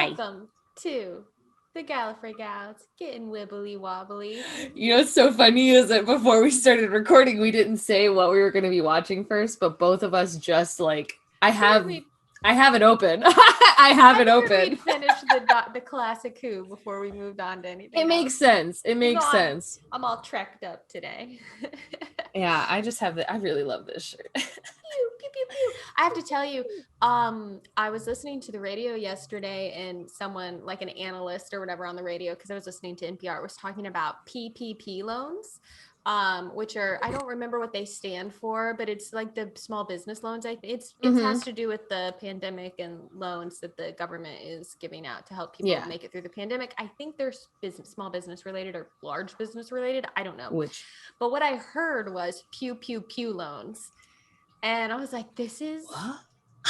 Welcome to the Gallifrey Gals getting wibbly wobbly. You know what's so funny is that before we started recording, we didn't say what we were going to be watching first, but both of us just like I have it open. I have it open. We'd finish the classic Who before we moved on to anything. It makes sense. It makes sense. I'm all trekked up today. Yeah, I just have I really love this shirt. Pew, pew, pew, pew. I have to tell you, I was listening to the radio yesterday and someone like an analyst or whatever on the radio, because I was listening to NPR, was talking about PPP loans, which are, I don't remember what they stand for, but it's like the small business loans. It has to do with the pandemic and loans that the government is giving out to help people make it through the pandemic. I think they're small business related or large business related. I don't know. But what I heard was pew, pew, pew loans. And I was like, this is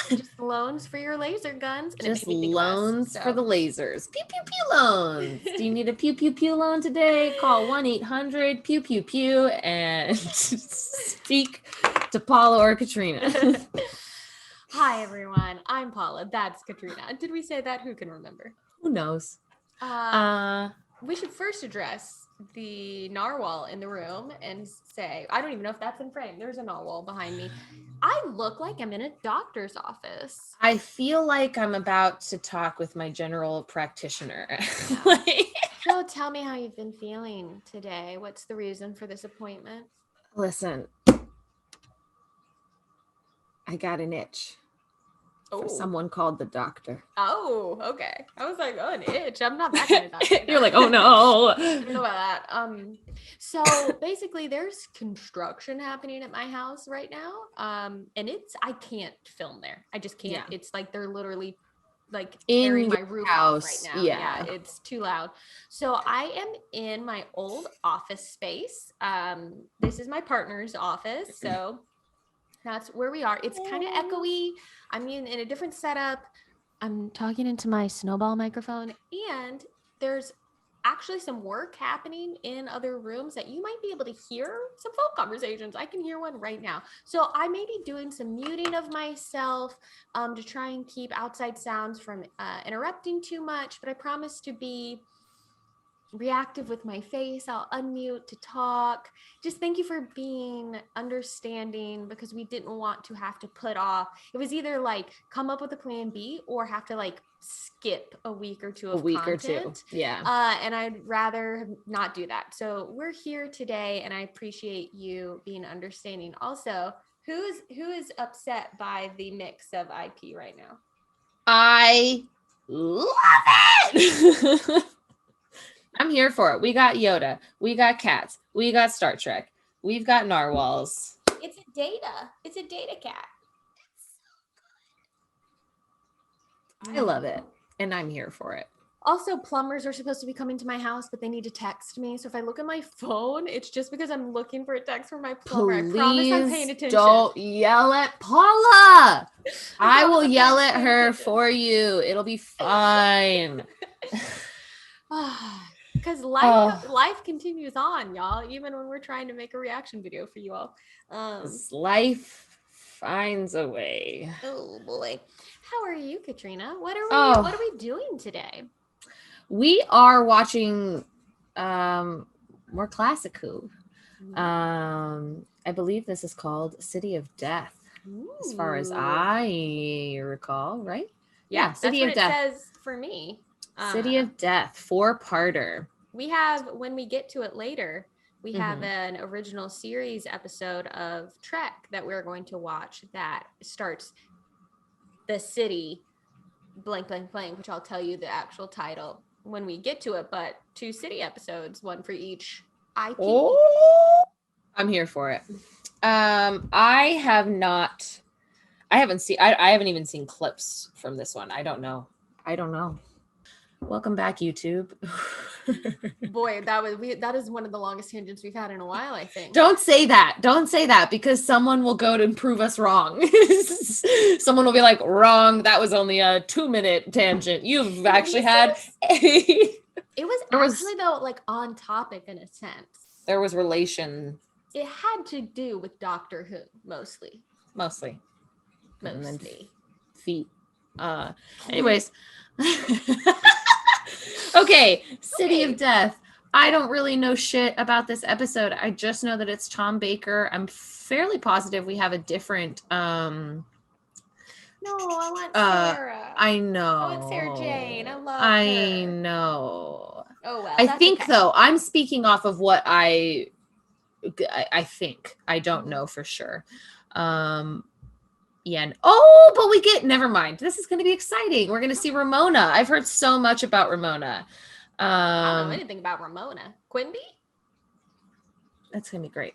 just loans for your laser guns. And just loans for the lasers. Pew, pew, pew loans. Do you need a pew, pew, pew loan today? Call 1-800 pew, pew, pew and speak to Paula or Katrina. Hi, everyone. I'm Paula. That's Katrina. Did we say that? Who can remember? Who knows? We should first address the narwhal in the room and say, I don't even know if that's in frame. There's a narwhal behind me. I look like I'm in a doctor's office. I feel like I'm about to talk with my general practitioner. So tell me how you've been feeling today. What's the reason for this appointment? Listen, I got an itch. For someone called the doctor. Oh, okay. I was like, an itch. I'm not that kind of doctor. You're like, oh no. I don't know about that. So basically there's construction happening at my house right now. And I can't film there. I just can't. Yeah. It's like they're literally like tearing my roof off right now. Yeah, it's too loud. So I am in my old office space. This is my partner's office. So that's where we are. It's kind of echoey. I mean, in a different setup. I'm talking into my snowball microphone, and there's actually some work happening in other rooms that you might be able to hear some phone conversations. I can hear one right now. So I may be doing some muting of myself to try and keep outside sounds from interrupting too much, but I promise to be reactive with my face. I'll unmute to talk. Just thank you for being understanding, because we didn't want to have to put off. It was either like come up with a plan B or have to like skip a week or two of content. Yeah. And I'd rather not do that. So we're here today, and I appreciate you being understanding. Also, who is upset by the mix of IP right now? I love it. I'm here for it. We got Yoda. We got cats. We got Star Trek. We've got narwhals. It's a data. It's a data cat. It's so good. I love it. And I'm here for it. Also, plumbers are supposed to be coming to my house, but they need to text me. So if I look at my phone, it's just because I'm looking for a text from my plumber. Please I promise I'm paying attention. Don't yell at Paula. I will yell at her for you. It'll be fine. Because life continues on, y'all, even when we're trying to make a reaction video for you all. Life finds a way. Oh boy. How are you, Katrina? What are we doing today? We are watching more classic Who. I believe this is called City of Death. Ooh. As far as I recall, right? Yeah, City of Death. It says for me. City of Death, 4-parter. We have, when we get to it later, we have an original series episode of Trek that we're going to watch that starts the city blank, blank, blank, which I'll tell you the actual title when we get to it, but 2 city episodes, one for each IP. Oh, I'm here for it. I haven't even seen clips from this one. I don't know. Welcome back, YouTube. Boy, that is one of the longest tangents we've had in a while, I think. Don't say that, because someone will go to prove us wrong. Someone will be like, wrong, that was only a 2-minute tangent. You've actually had It was actually though like on topic in a sense. There was relation. It had to do with Doctor Who, mostly. And then feet. Anyways. Okay, City of Death. I don't really know shit about this episode. I just know that it's Tom Baker. I'm fairly positive we have a different No, I want Sarah. I know. I want Sarah Jane. I love her. I know. Oh well. I think though, I'm speaking off of what I think. I don't know for sure. Yeah. But we get, never mind. This is going to be exciting. We're going to see Ramona. I've heard so much about Ramona. I don't know anything about Ramona. Quimby? That's going to be great.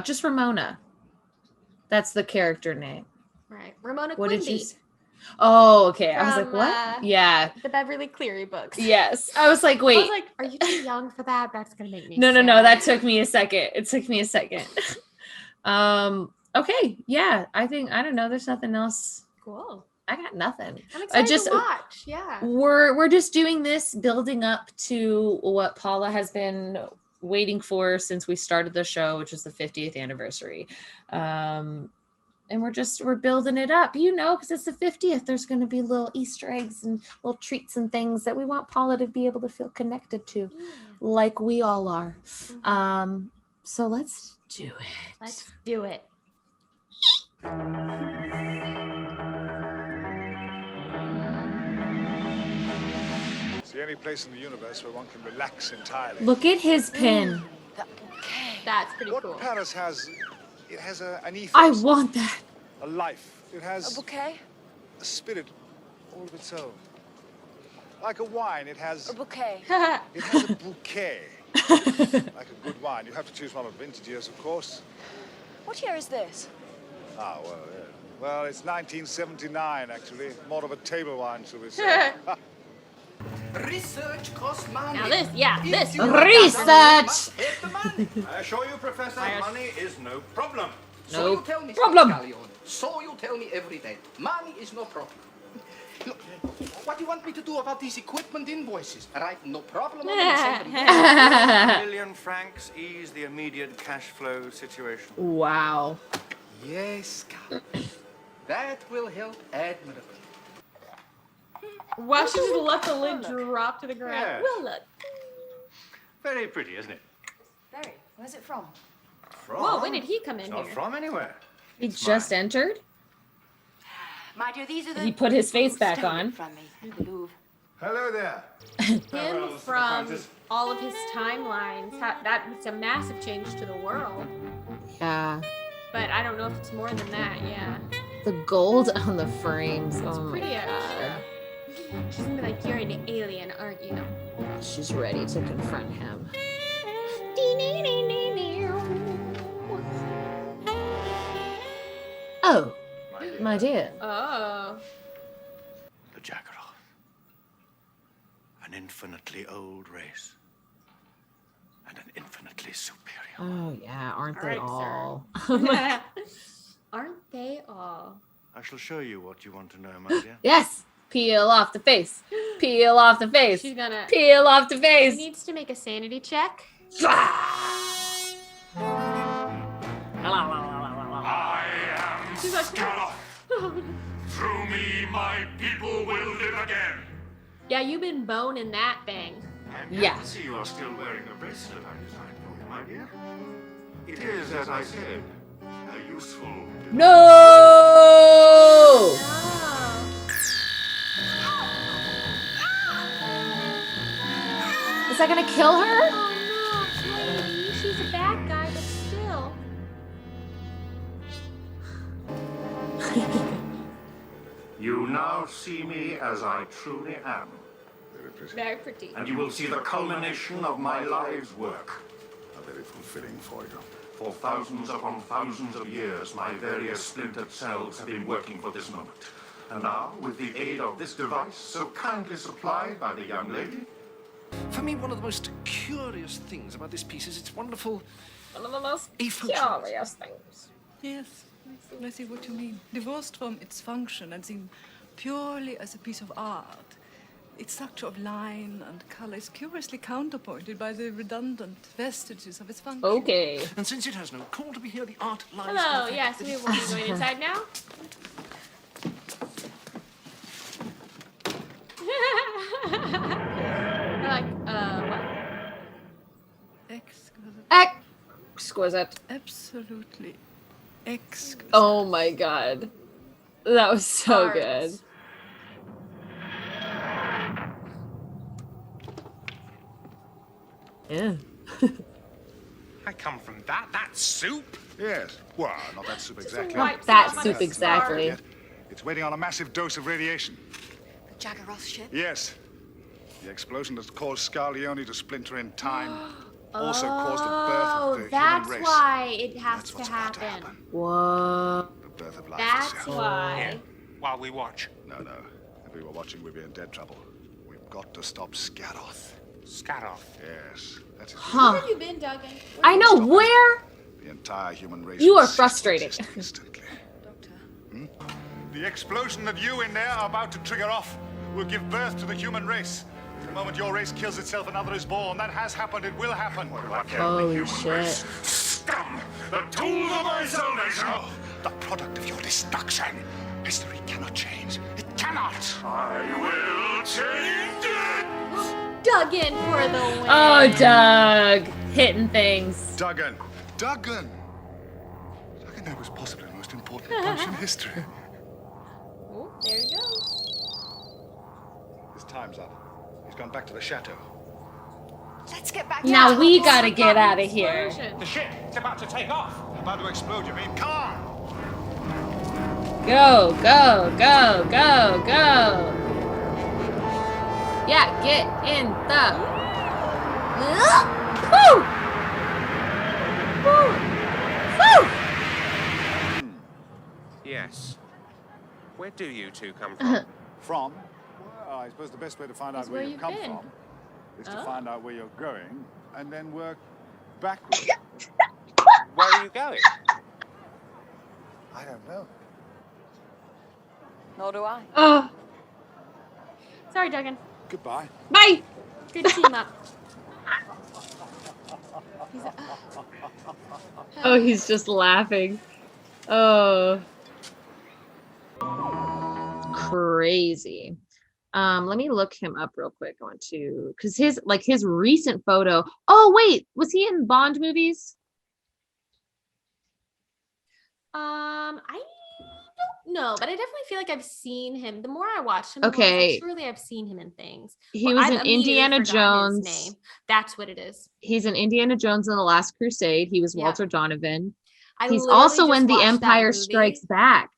Just Ramona. That's the character name. Right. Ramona What Quimby. did you say? Oh, okay. From, I was like, what? Yeah. The Beverly Cleary books. Yes. I was like, wait. I was like, are you too young for that? That's going to make me No. sad. That took me a second. It took me a second. Okay. Yeah. I don't know. There's nothing else. Cool. I got nothing. I'm excited to watch. Yeah. We're just doing this building up to what Paula has been waiting for since we started the show, which is the 50th anniversary. And we're building it up, because it's the 50th. There's going to be little Easter eggs and little treats and things that we want Paula to be able to feel connected to, like we all are. Mm-hmm. So let's do it. Let's do it. It's the only place in the universe where one can relax entirely. Look at his pin. That's pretty cool. What Paris has, it has an ethos. I want that. A life. It has A bouquet? a spirit all of its own. Like a wine, it has A bouquet. it has a bouquet. Like a good wine. You have to choose one of vintage years, of course. What year is this? Ah, well, yeah. Well, it's 1979, actually. More of a table wine, shall we say. Research costs money. Now this. If you Research! must have the money. I assure you, Professor, money is no problem. So No you tell me, problem. Scallion. So you tell me every day. Money is no problem. Look, what do you want me to do about these equipment invoices? Right, no problem. £1 million francs ease the immediate cash flow situation. Wow. Yes, Scallion. That will help admirably. Wow, she just let the lid drop to the ground. Yes. Well, look. Very pretty, isn't it? Very. Where's it from? From? Whoa, when did he come in It's not here? from anywhere. He It's just mine. entered. My dear, these are the... He put his face back stolen on. from me. The Louvre. Hello there. Him from all of his timelines. That's a massive change to the world. Yeah. But I don't know if it's more than that, yeah. The gold on the frames. It's Oh my pretty god. She's gonna be like, you're an alien, aren't you? She's ready to confront him. Oh, my dear. Oh. The Jackaroff. An infinitely old race. And an infinitely superior. Oh yeah, aren't they All all? right, Aren't they all? I shall show you what you want to know, my dear. Yes. Peel off the face. Peel off the face. She's gonna... Peel off the He face. needs to make a sanity check. I am She's like... Gallifrey. Through me, my people will live again. Yeah, you've been boning that thing. I'm Yeah. glad to see you are still wearing the bracelet I designed for you, my dear. It is, as I said, a useful... No. Oh. Is that gonna kill her? Oh no, Lady. She's a bad guy, but still. You now see me as I truly am, Very pretty. and you will see the culmination of my life's work. Very fulfilling for you. For thousands upon thousands of years, my various splintered cells have been working for this moment. And now, with the aid of this device, so kindly supplied by the young lady, For me, one of the most curious things about this piece is its wonderful One of the most e-function. curious things. Yes, I see what you mean. Divorced from its function and seen purely as a piece of art, its structure of line and color is curiously counterpointed by the redundant vestiges of its function. Okay. And since it has no call to be here, the art lies... Hello, in the yes, fact we that will be going inside now. exquisite. Absolutely exquisite. Oh my god. That was so Farts. good. Yeah. I come from that soup. Yes. Well, not that soup exactly. Wipes That off on soup his exactly. Yet. It's waiting on a massive dose of radiation. The Jaggeroth ship? Yes. The explosion that caused Scarleone to splinter in time also caused the birth of the human that's race. why it has That's to what's about to happen. happen. Whoa. The birth of life That's itself. why. While we watch. No. If we were watching, we'd be in dead trouble. We've got to stop Scaroth. Scaroth. Yes, that's his Huh. Where have you been, Duggan? I know, where? The entire human race. You will are cease to frustrating. exist instantly. Doctor. The explosion that you in there are about to trigger off will give birth to the human race. The moment your race kills itself, another is born. That has happened. It will happen. Holy shit. Scum! The tools of isolation! The product of your destruction. History cannot change. It cannot. I will change it! Duggan for the win. Oh, Doug. Hitting things. Duggan. Duggan, that was possibly the most important punch in history. Oh, there he goes. His time's up. He's gone back to the chateau. Let's get back Now out. we gotta get out of here. Explosion. The ship, it's about to take off. About to explode, you mean? Come on! Go, go, go, go, go. Yeah, get in the. Woo! Woo! Woo! Yes. Where do you two come from? From? Well, I suppose the best way to find out Is where where you you've come been. from is to Oh. find out where you're going and then work backwards. Where are you going? I don't know. Nor do I. Oh, Sorry, Duggan. Goodbye. bye. Good team up. Oh, he's just laughing. Oh. Crazy. Let me look him up real quick. I want to, because his recent photo. Oh, wait, was he in Bond movies? I don't know, but I definitely feel like I've seen him. The more I watch him, the more I Okay. was like, surely I've seen him in things. He Well, was I've in immediately Indiana forgotten his Jones. name. That's what it is. He's in Indiana Jones and the Last Crusade. He was Yeah. Walter Donovan. I He's literally also just in The watched that Empire movie. Strikes Back.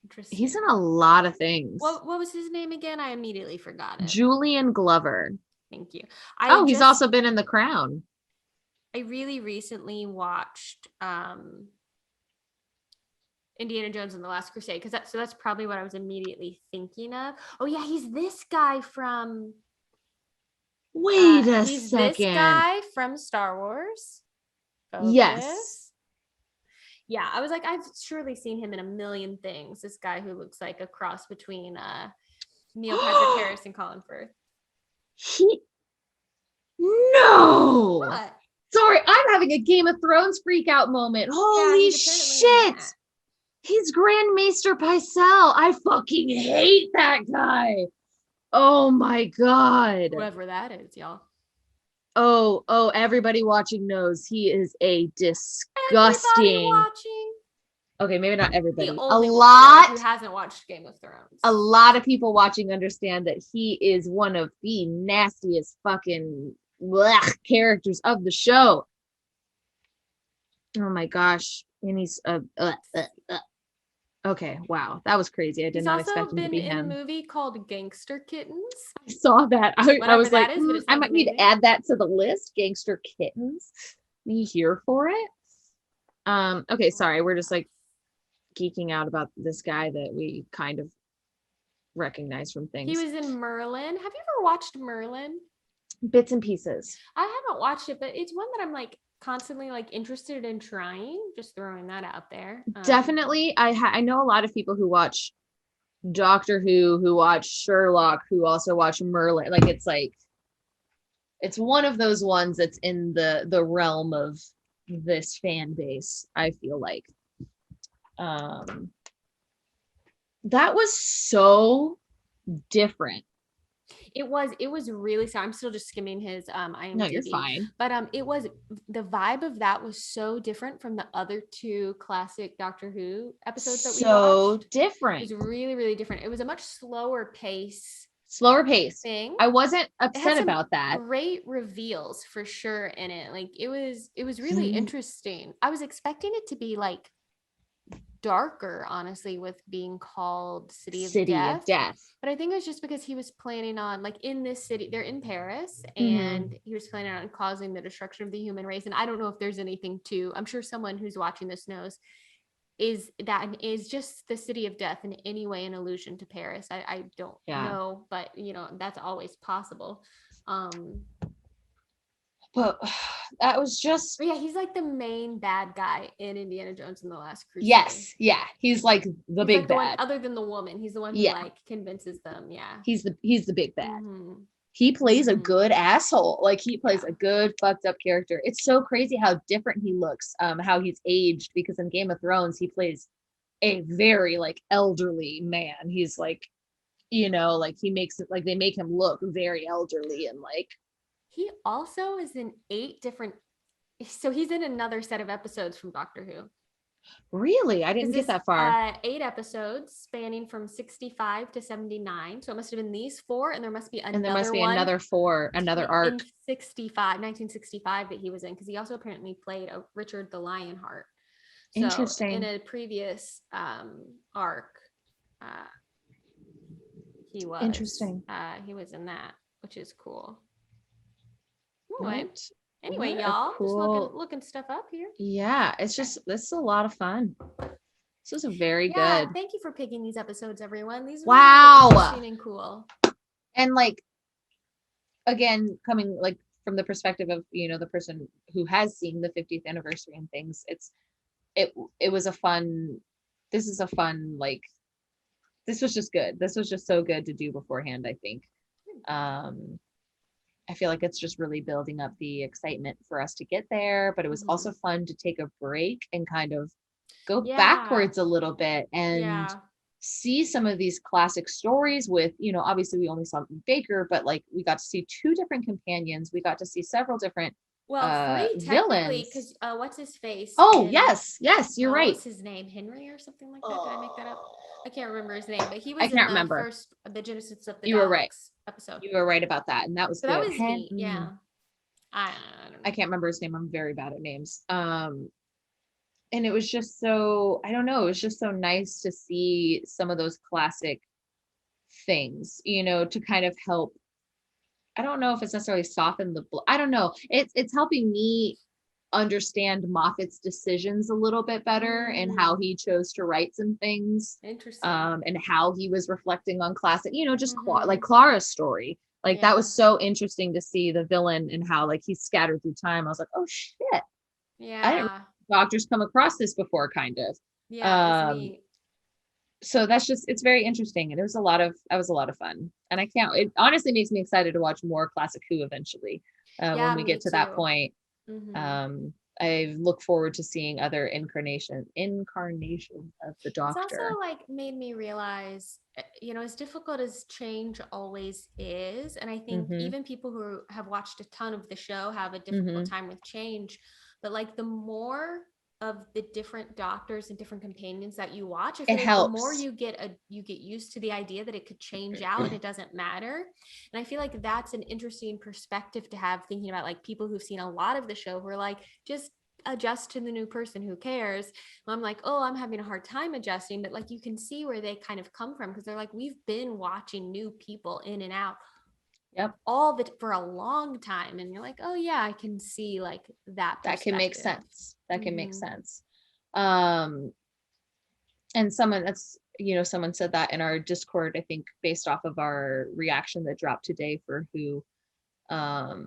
Interesting. He's in a lot of things. What was his name again? I immediately forgot it. Julian Glover. Thank you. He's also been in The Crown. I really recently watched Indiana Jones and the Last Crusade because that's probably what I was immediately thinking of. Oh yeah, he's this guy from. Wait a he's second. This guy from Star Wars. Yes. Focus. Yeah, I was like, I've surely seen him in a million things. This guy who looks like a cross between Neil Patrick Harris and Colin Firth. No. What? Sorry, I'm having a Game of Thrones freak out moment. Holy he's apparently in shit. that. He's Grand Maester Pycelle. I fucking hate that guy. Oh my god. Whoever that is, y'all. Oh, everybody watching knows he is a disgusting. Everybody watching. Okay, maybe not everybody. The A only one lot. who hasn't watched Game of Thrones. A lot of people watching understand that he is one of the nastiest fucking characters of the show. Oh my gosh. And he's okay, wow. That was crazy. I did He's not also expect him to been be in him. a movie called Gangster Kittens. I saw that. I Whatever was like, that is, but it I sounds might need to amazing." add that to the list. Gangster Kittens. Me here for it. Okay, sorry. We're just like geeking out about this guy that we kind of recognize from things. He was in Merlin. Have you ever watched Merlin? Bits and pieces. I haven't watched it, but it's one that I'm like constantly like interested in trying. Just throwing that out there. Definitely. I know a lot of people who watch Doctor who watch Sherlock, who also watch Merlin. It's one of those ones that's in the realm of this fan base, I feel like. That was so different. It was really sad. I'm still just skimming his IMDb. No, you're fine. But it was, the vibe of that was so different from the other two classic Doctor Who episodes that we watched. So different. It was really, really different. It was a much slower pace thing. I wasn't It had upset some about that. Great reveals for sure in it. Like it was really interesting. I was expecting it to be like darker, honestly, with being called City of Death. But I think it was just because he was planning on, like, in this city, they're in Paris, and he was planning on causing the destruction of the human race. And I don't know if there's anything to, I'm sure someone who's watching this knows, is just the City of Death in any way an allusion to Paris? I don't know, but you know, that's always possible. But that was just... But yeah, he's like the main bad guy in Indiana Jones and the Last Crusade. Yes, yeah, he's like the big like bad. One, other than the woman, he's the one who like convinces them. Yeah, he's the big bad. He plays a good asshole. Like he plays a good fucked up character. It's so crazy how different he looks, how he's aged, because in Game of Thrones he plays a very like elderly man. He's like, you know, like he makes it like they make him look very elderly, and like he also is in 8 different, so he's in another set of episodes from Doctor Who. Really? I didn't get that far. 8 episodes spanning from 65 to 79. So it must have been these 4, and there must be another one. And there must be another 4, another arc. In 1965 that he was in, because he also apparently played a Richard the Lionheart. So interesting. In a previous arc, he was interesting. He was in that, which is cool. What? Anyway, y'all, cool. just looking stuff up here. Yeah, it's just, this is a lot of fun. This was very good. Thank you for picking these episodes, everyone. These were really interesting and cool. And like, again, coming like from the perspective of, you know, the person who has seen the 50th anniversary and things, it was a fun, this is a fun, like, this was just good. This was just so good to do beforehand, I think. I feel like it's just really building up the excitement for us to get there, but it was also fun to take a break and kind of go backwards a little bit and see some of these classic stories with, you know, obviously we only saw Baker, but like we got to see 2 different companions. We got to see several different 3 villains. Because what's his face? Oh, yes, you're right. What's his name? Henry or something like that? Did I make that up? I can't remember his name, but he was I can't in remember. the Genesis of the You were right. episode. You were right about that, and that was so good. That was neat. Yeah. I don't know. I can't remember his name. I'm very bad at names. And it was just so, I don't know, it was just so nice to see some of those classic things, you know, to kind of help. I don't know if it's necessarily soften the blow. I don't know. It's helping me understand Moffat's decisions a little bit better and how he chose to write some things. Interesting. And how he was reflecting on classic, you know, just like Clara's story. Like that was so interesting to see the villain and how like he's scattered through time. I was like, oh shit. Yeah. I didn't Doctors come across this before, kind of. Yeah. So that's just, it's very interesting. And that was a lot of fun. And it honestly makes me excited to watch more classic Who eventually. When we get to that point. I look forward to seeing other incarnations of the Doctor. It's also like made me realize, you know, as difficult as change always is, and I think even people who have watched a ton of the show have a difficult time with change, but like the more of the different Doctors and different companions that you watch, I feel like helps. the more you get used to the idea that it could change out and it doesn't matter. And I feel like that's an interesting perspective to have, thinking about like people who've seen a lot of the show who are like, just adjust to the new person, who cares? And I'm like, oh, I'm having a hard time adjusting, but like you can see where they kind of come from, because they're like, we've been watching new people in and out for a long time, and you're like, oh yeah, I can see like that can make sense. That can make sense. And someone said that in our Discord, I think based off of our reaction that dropped today for Who. I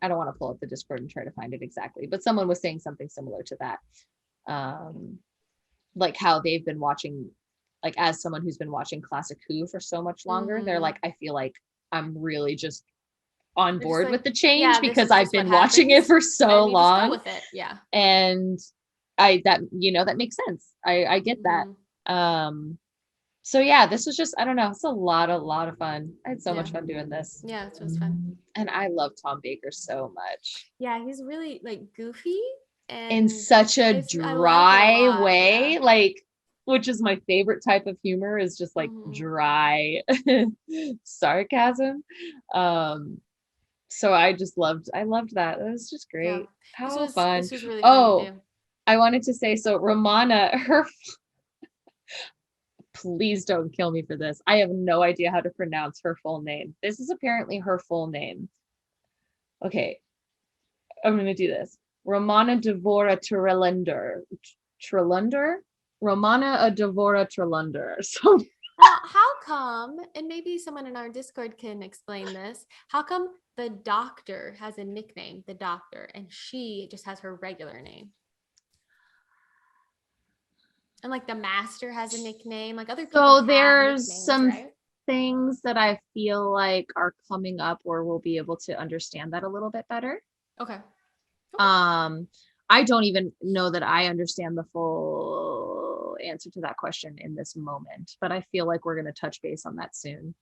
don't want to pull up the Discord and try to find it exactly, but someone was saying something similar to that. Like how they've been watching, like as someone who's been watching classic Who for so much longer, they're like, I feel like I'm really just on board with the change because I've been watching it for so long. With it. Yeah. And that makes sense. I get that. So yeah, this was just, I don't know, it's a lot of fun. I had so much fun doing this. Yeah, it was fun. And I love Tom Baker so much. Yeah, he's really like goofy and in such a dry way, yeah. like, which is my favorite type of humor, is just like dry sarcasm. So I loved that. It was just great. Yeah. How fun. This was really fun to do. I wanted to say, so Romana, please don't kill me for this. I have no idea how to pronounce her full name. This is apparently her full name. Okay, I'm gonna do this. Romana Devora Trelander? Romana Devora Trelander. So Now, how come, and maybe someone in our Discord can explain this, how come the doctor has a nickname, the doctor, and she just has her regular name? And like the master has a nickname, like other people so there's some right? things that I feel like are coming up where we'll be able to understand that a little bit better. Okay. I don't even know that I understand the full answer to that question in this moment, but I feel like we're going to touch base on that soon.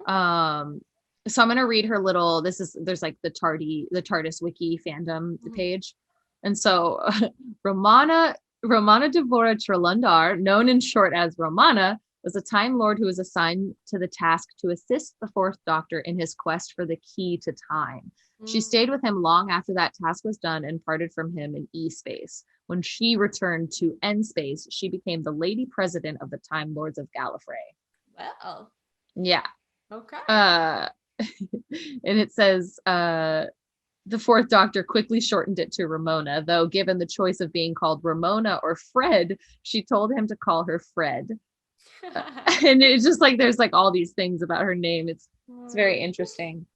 So I'm going to read her little, there's like the TARDIS wiki fandom page. And so Romana Devora Trelundar, known in short as Romana, was a Time Lord who was assigned to the task to assist the Fourth Doctor in his quest for the key to time. She stayed with him long after that task was done and parted from him in E-space. When she returned to N-space, she became the Lady President of the Time Lords of Gallifrey. Well. Yeah. Okay. And it says, the Fourth Doctor quickly shortened it to Ramona, though given the choice of being called Ramona or Fred, she told him to call her Fred. And it's just like, there's like all these things about her name. It's very interesting.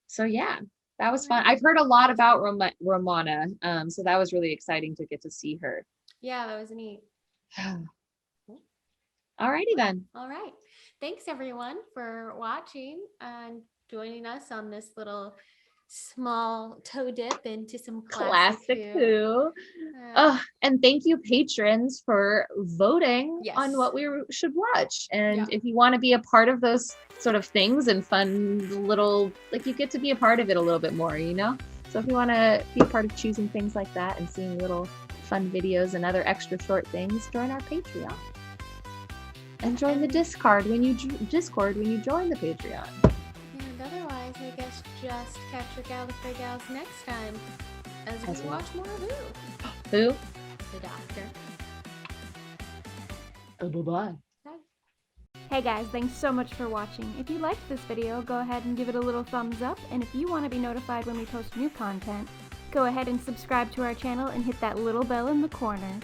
So yeah, that was fun. I've heard a lot about Romana. So that was really exciting to get to see her. Yeah, that was neat. Alrighty then. All right. Thanks everyone for watching and joining us on this little small toe dip into some classic Who. And thank you patrons for voting on what we should watch. And if you want to be a part of those sort of things and fun little, like, you get to be a part of it a little bit more, you know? So if you want to be a part of choosing things like that and seeing little fun videos and other extra short things, join our Patreon. And join the Discord when you join the Patreon. And otherwise, I guess just catch your Gallifrey gals next time as we watch more of Who? Who? The Doctor. Oh, bye-bye. Hey guys, thanks so much for watching. If you liked this video, go ahead and give it a little thumbs up, and if you want to be notified when we post new content, go ahead and subscribe to our channel and hit that little bell in the corner.